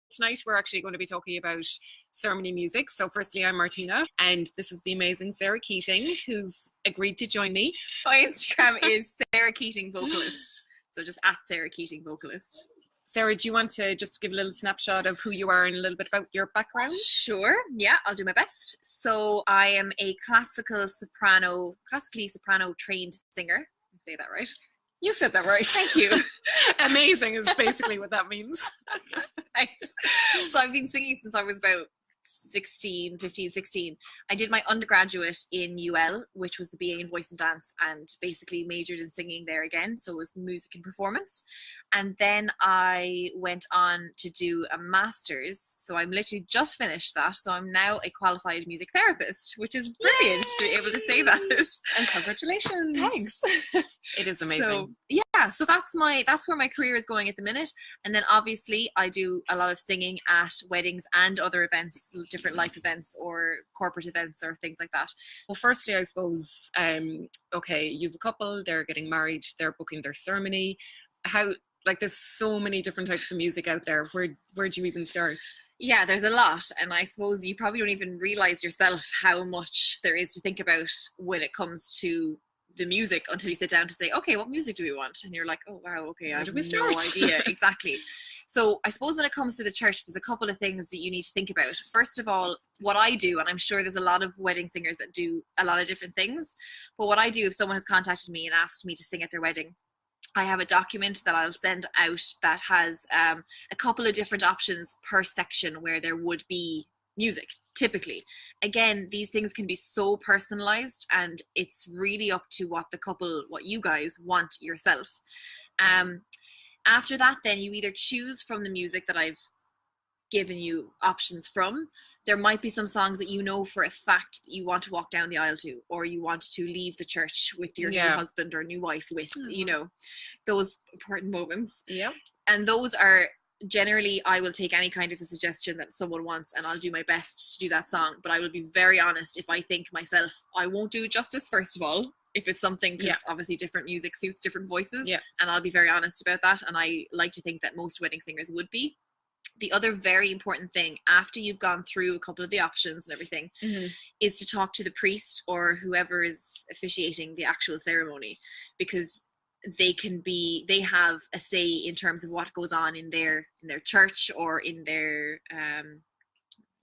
Tonight we're actually going to be talking about ceremony music. So firstly, I'm Martina, and this is the amazing Sarah Keating, who's agreed to join me. My Instagram is Sarah Keating Vocalist. So just at Sarah Keating Vocalist. Sarah, do you want to just give a little snapshot of who you are and a little bit about your background? Sure. Yeah, I'll do my best. So I am a classically soprano trained singer. I say that right? You said that right. Thank you. Amazing is basically what that means. Thanks. So I've been singing since I was about 16. I did my undergraduate in UL, which was the BA in voice and dance, and basically majored in singing there again. So it was music and performance. And then I went on to do a master's. So I'm literally just finished that. So I'm now a qualified music therapist, which is brilliant to be able to say that. And congratulations. Thanks. It is amazing. So, yeah, so that's where my career is going at the minute. And then obviously I do a lot of singing at weddings and other events, different life events or corporate events or things like that. Well, firstly, I suppose, okay, you've a couple, they're getting married, they're booking their ceremony. There's so many different types of music out there. Where do you even start? Yeah, there's a lot. And I suppose you probably don't even realize yourself how much there is to think about when it comes to the music until you sit down to say, okay, what music do we want? And you're like, oh wow, okay, I have no idea. Exactly. So I suppose when it comes to the church, there's a couple of things that you need to think about. First of all, what I do, and I'm sure there's a lot of wedding singers that do a lot of different things, but what I do if someone has contacted me and asked me to sing at their wedding, I have a document that I'll send out that has a couple of different options per section where there would be music, typically. Again, these things can be so personalized, and it's really up to what you guys want yourself. After that, then you either choose from the music that I've given you options from. There might be some songs that you know for a fact that you want to walk down the aisle to, or you want to leave the church with your new husband or new wife with, those important moments. Yeah. And those are generally, I will take any kind of a suggestion that someone wants and I'll do my best to do that song. But I will be very honest, if I think myself, I won't do it justice, first of all. If it's something, because obviously different music suits different voices. Yeah. And I'll be very honest about that. And I like to think that most wedding singers would be. The other very important thing after you've gone through a couple of the options and everything is to talk to the priest or whoever is officiating the actual ceremony, because they have a say in terms of what goes on in their church or in their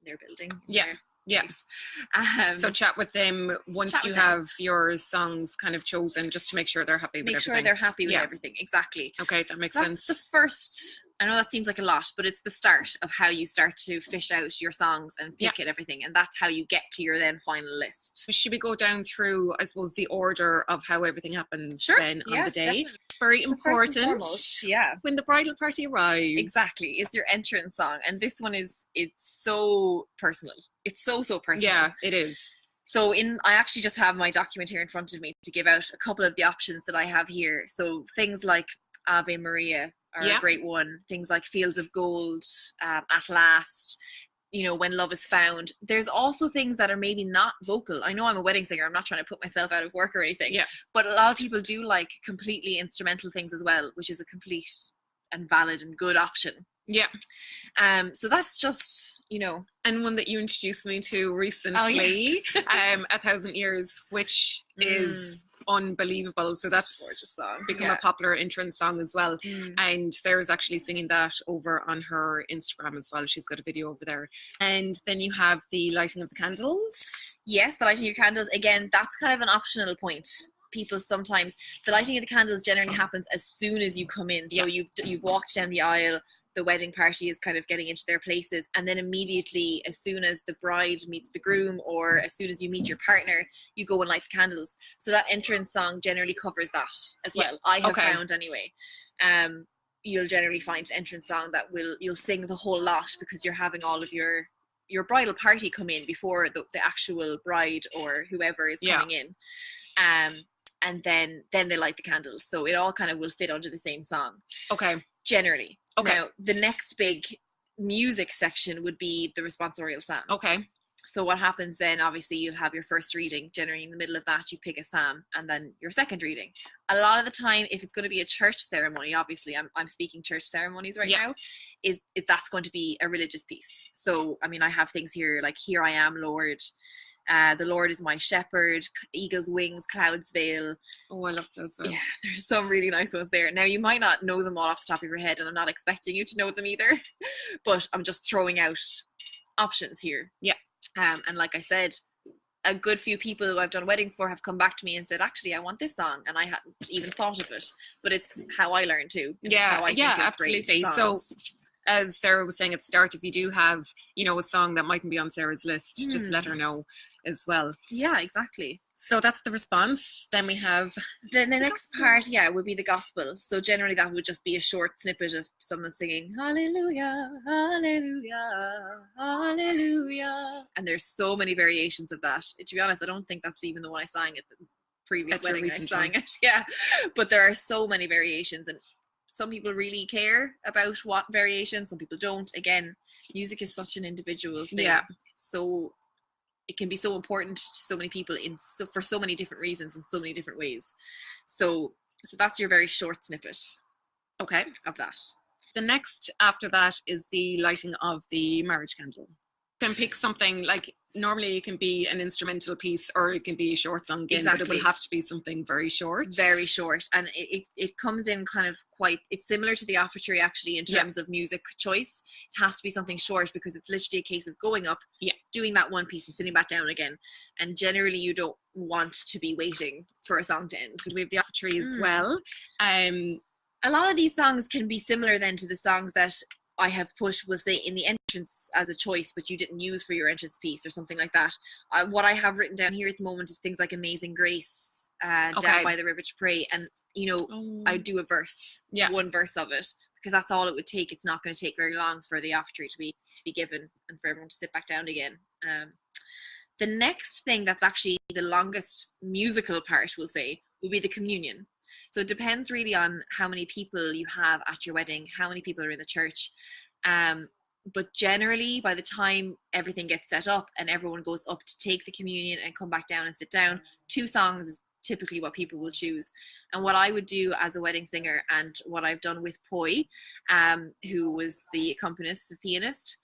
building. Yes. So chat with them once you have your songs kind of chosen, just to make sure they're happy with everything. Make sure they're happy with everything. Exactly. Okay, that makes sense. That's the first, I know that seems like a lot, but it's the start of how you start to fish out your songs and pick at everything. And that's how you get to your then final list. Should we go down through, I suppose, the order of how everything happens then on the day? Definitely. Very so important. When the bridal party arrives. Exactly. It's your entrance song. And this one it's so personal. It's so personal. Yeah, it is. So I actually just have my document here in front of me to give out a couple of the options that I have here. So things like Ave Maria are a great one. Things like Fields of Gold, At Last, When Love Is Found. There's also things that are maybe not vocal. I know I'm a wedding singer. I'm not trying to put myself out of work or anything. Yeah. But a lot of people do like completely instrumental things as well, which is a complete and valid and good option. Yeah. So that's just, And one that you introduced me to recently, 1,000 Years, which is unbelievable. So that's gorgeous song. Become a popular entrance song as well. And Sarah's actually singing that over on her Instagram as well. She's got a video over there. And then you have the lighting of the candles. Yes, the lighting of your candles. Again, that's kind of an optional point. People sometimes, the lighting of the candles generally happens as soon as you come in. So you've walked down the aisle, the wedding party is kind of getting into their places, and then immediately, as soon as the bride meets the groom or as soon as you meet your partner, you go and light the candles. So that entrance song generally covers that as well. I have found anyway. You'll generally find an entrance song that you'll sing the whole lot, because you're having all of your bridal party come in before the actual bride or whoever is coming in. And then they light the candles. So it all kind of will fit under the same song. Okay. Generally. Okay. Now, the next big music section would be the responsorial song. Okay. So what happens then, obviously you'll have your first reading. Generally in the middle of that you pick a psalm, and then your second reading. A lot of the time, if it's going to be a church ceremony, obviously I'm speaking church ceremonies right now, that's going to be a religious piece. So I mean, I have things here like "Here I am, Lord," "The Lord is my shepherd," "Eagle's wings, cloud's veil." Oh, I love those. Yeah, there's some really nice ones there. Now you might not know them all off the top of your head, and I'm not expecting you to know them either, but I'm just throwing out options here. Yeah. And like I said, a good few people who I've done weddings for have come back to me and said, actually, I want this song, and I hadn't even thought of it. But it's how I learn too. Yeah, absolutely. So as Sarah was saying at the start, if you do have, a song that mightn't be on Sarah's list, just let her know as well. Yeah, exactly. So that's the response. Then we have the next part, would be the gospel. So generally that would just be a short snippet of someone singing hallelujah, hallelujah, hallelujah. And there's so many variations of that. To be honest, I don't think that's even the one I sang at the previous wedding I sang it. Yeah. But there are so many variations, and some people really care about what variation, some people don't. Again, music is such an individual thing. Yeah. It can be so important to so many people for so many different reasons in so many different ways. So that's your very short snippet. Okay. Of that. The next after that is the lighting of the marriage candle. You can pick something like, normally it can be an instrumental piece or it can be a short song again, but it will have to be something very short. Very short. And it comes in kind of it's similar to the offertory actually in terms of music choice. It has to be something short because it's literally a case of going up, doing that one piece and sitting back down again. And generally you don't want to be waiting for a song to end. So we have the offertory as well. A lot of these songs can be similar then to the songs that I have put, we'll say, in the entrance as a choice, but you didn't use for your entrance piece or something like that. What I have written down here at the moment is things like Amazing Grace, Down by the River to Pray. And, I do a verse, one verse of it, because that's all it would take. It's not going to take very long for the offertory to be given and for everyone to sit back down again. The next thing that's actually the longest musical part, we'll say, will be the communion. So it depends really on how many people you have at your wedding, how many people are in the church. But generally, by the time everything gets set up and everyone goes up to take the communion and come back down and sit down, 2 songs is typically what people will choose. And what I would do as a wedding singer, and what I've done with Poi, who was the accompanist, the pianist,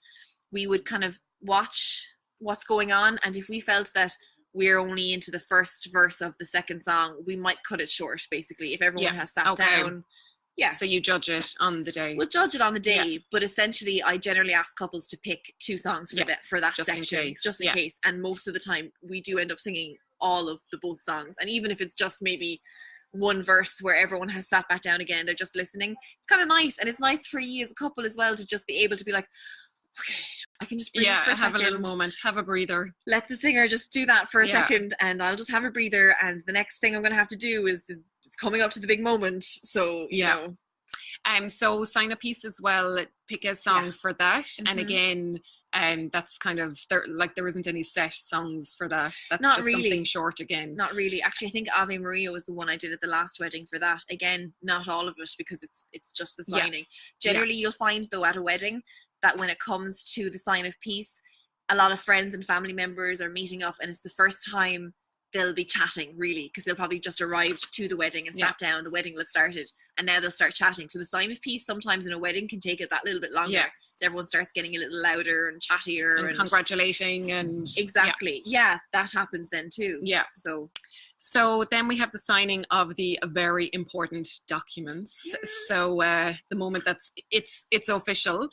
we would kind of watch what's going on. And if we felt that we're only into the first verse of the second song, we might cut it short, basically, if everyone has sat down. Yeah. So you judge it on the day. We'll judge it on the day, but essentially I generally ask couples to pick 2 songs for that just section, in case. just in case. And most of the time we do end up singing all of both songs. And even if it's just maybe one verse where everyone has sat back down again, they're just listening, it's kind of nice. And it's nice for you as a couple as well to just be able to be like, okay, I can just breathe for a second. Have a little moment, have a breather. Let the singer just do that for a second, and I'll just have a breather, and the next thing I'm going to have to do is it's coming up to the big moment. So, you know. So sign a piece as well, pick a song for that. And again, that's kind of, there isn't any set songs for that. That's not just really something short again. Not really. Actually, I think Ave Maria was the one I did at the last wedding for that. Again, not all of it, because it's just the signing. Generally, you'll find, though, at a wedding, that when it comes to the sign of peace, a lot of friends and family members are meeting up, and it's the first time they'll be chatting, really, because they'll probably just arrived to the wedding and sat down, the wedding will have started, and now they'll start chatting. So the sign of peace sometimes in a wedding can take it that little bit longer. So everyone starts getting a little louder and chattier and congratulating and exactly. That happens then too. So then we have the signing of the very important documents. So the moment it's official.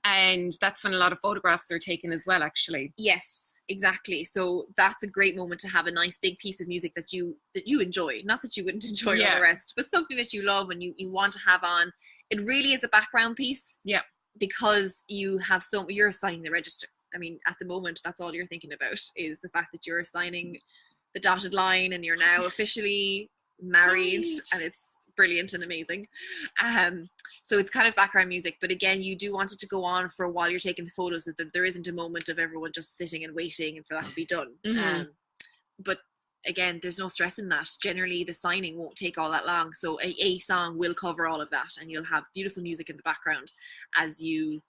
And that's when a lot of photographs are taken as well, actually. Yes, exactly. So that's a great moment to have a nice big piece of music that you enjoy. Not that you wouldn't enjoy all the rest, but something that you love and you want to have on. It really is a background piece. Because you're signing the register. I mean, at the moment, that's all you're thinking about, is the fact that you're signing the dotted line and you're now officially married, and it's brilliant and amazing. So it's kind of background music, but again, you do want it to go on for while you're taking the photos, so that there isn't a moment of everyone just sitting and waiting and for that to be done. But again, there's no stress in that. Generally, the signing won't take all that long, so a song will cover all of that, and you'll have beautiful music in the background as you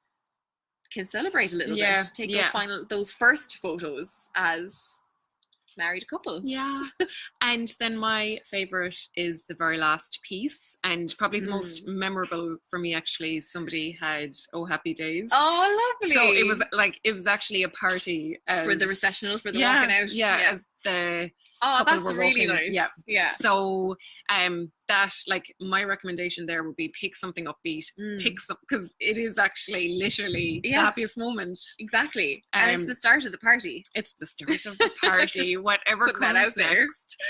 can celebrate a little bit. Take those first photos as married couple. Yeah. And then my favorite is the very last piece, and probably the most memorable for me actually. Somebody had "Oh Happy Days." Oh, lovely. So it was actually a party for the recessional, for the walking out. Yeah, as the that's really nice. Yeah. So that, like, my recommendation there would be pick something upbeat. Pick some, because it is actually literally the happiest moment. Exactly. And it's the start of the party. It's the start of the party. Whatever comes out next.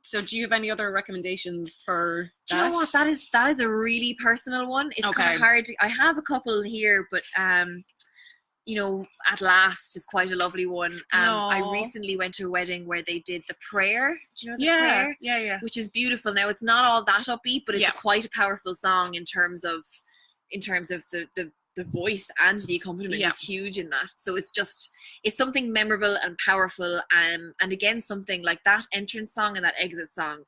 So do you have any other recommendations for that? Do you know what? That is a really personal one. It's kind of hard. I have a couple here, but you know, At Last is quite a lovely one. I recently went to a wedding where they did the prayer. Do you know the prayer? Yeah. Which is beautiful. Now, it's not all that upbeat, but it's quite a powerful song in terms of the voice, and the accompaniment is huge in that. So it's something memorable and powerful. And again, something like that entrance song and that exit song,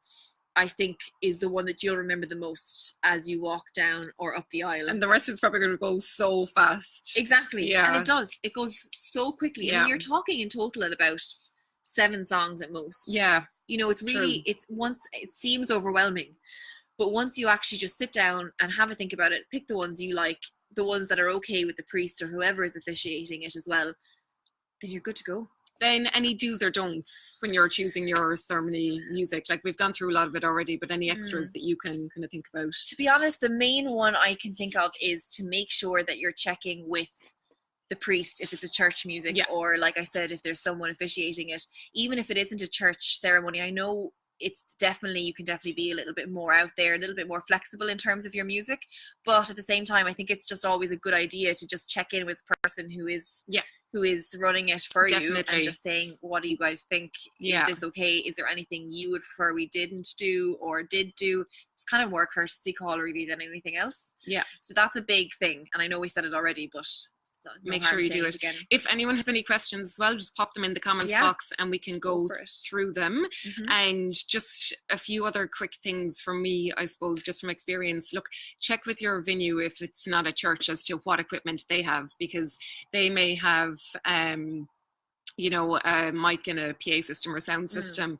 I think, is the one that you'll remember the most as you walk down or up the aisle. And the rest is probably going to go so fast. Exactly. Yeah. And it does. It goes so quickly. Yeah. I mean, you're talking in total at about 7 songs at most. Yeah. You know, it's really, it seems overwhelming. But once you actually just sit down and have a think about it, pick the ones you like, the ones that are okay with the priest or whoever is officiating it as well, then you're good to go. Then any do's or don'ts when you're choosing your ceremony music? Like, we've gone through a lot of it already, but any extras that you can kind of think about? To be honest, the main one I can think of is to make sure that you're checking with the priest if it's a church music, or like I said, if there's someone officiating it. Even if it isn't a church ceremony, I know you can definitely be a little bit more out there, a little bit more flexible in terms of your music. But at the same time, I think it's just always a good idea to just check in with the person who is running it for you, and just saying, what do you guys think? Is this okay? Is there anything you would prefer we didn't do or did do? It's kind of more a courtesy call really than anything else. Yeah. So that's a big thing. And I know we said it already, but make sure you do it again. If anyone has any questions as well, just pop them in the comments box and we can go through them. And just a few other quick things from me, I suppose, just from experience. Look, check with your venue if it's not a church as to what equipment they have, because they may have you know, a mic and a PA system or sound system,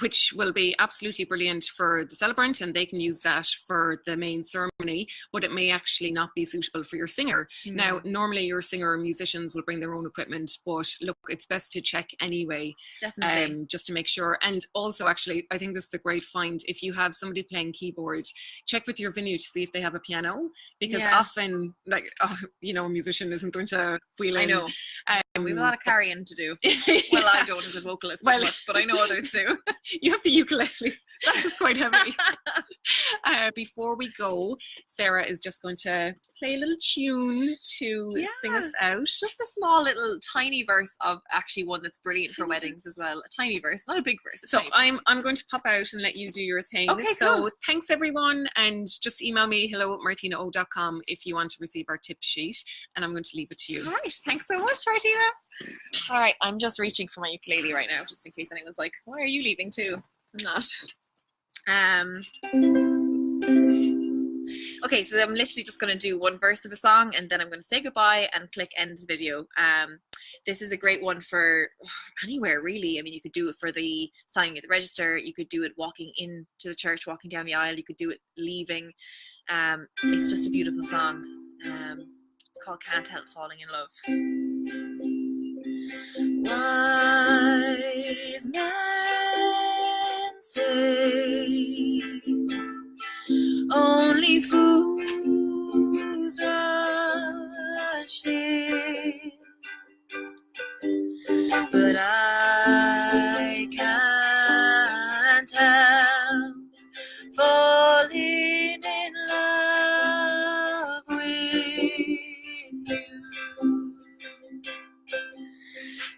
which will be absolutely brilliant for the celebrant, and they can use that for the main ceremony, but it may actually not be suitable for your singer. Now, normally your singer or musicians will bring their own equipment, but look, it's best to check anyway. Definitely. Just to make sure. And also, actually, I think this is a great find. If you have somebody playing keyboard, check with your venue to see if they have a piano, because often, like, you know, a musician isn't going to wheel in. I know. We have a lot of carrying to do. Well, I don't as a vocalist as much, but I know others do. You have the ukulele. That is quite heavy. Before we go, Sarah is just going to play a little tune to sing us out. Just a small little tiny verse of actually one that's brilliant for weddings as well. A tiny verse, not a big verse. So I'm going to pop out and let you do your thing. Okay, so cool. Thanks everyone, and just email me hello@martinao.com if you want to receive our tip sheet, and I'm going to leave it to you. All right, thanks so much, Martina. All right, I'm just reaching for my ukulele right now, just in case anyone's like, why are you leaving too? I'm not. Okay, so I'm literally just going to do one verse of a song, and then I'm going to say goodbye and click end video. This is a great one for anywhere, really. I mean, you could do it for the signing at the register. You could do it walking into the church, walking down the aisle. You could do it leaving. It's just a beautiful song. It's called Can't Help Falling in Love. Wise men say only fools rush in, but I can't help falling in love with you.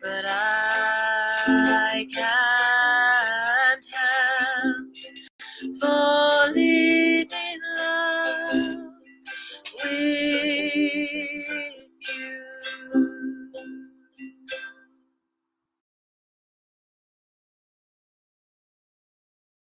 But I can't help falling in love with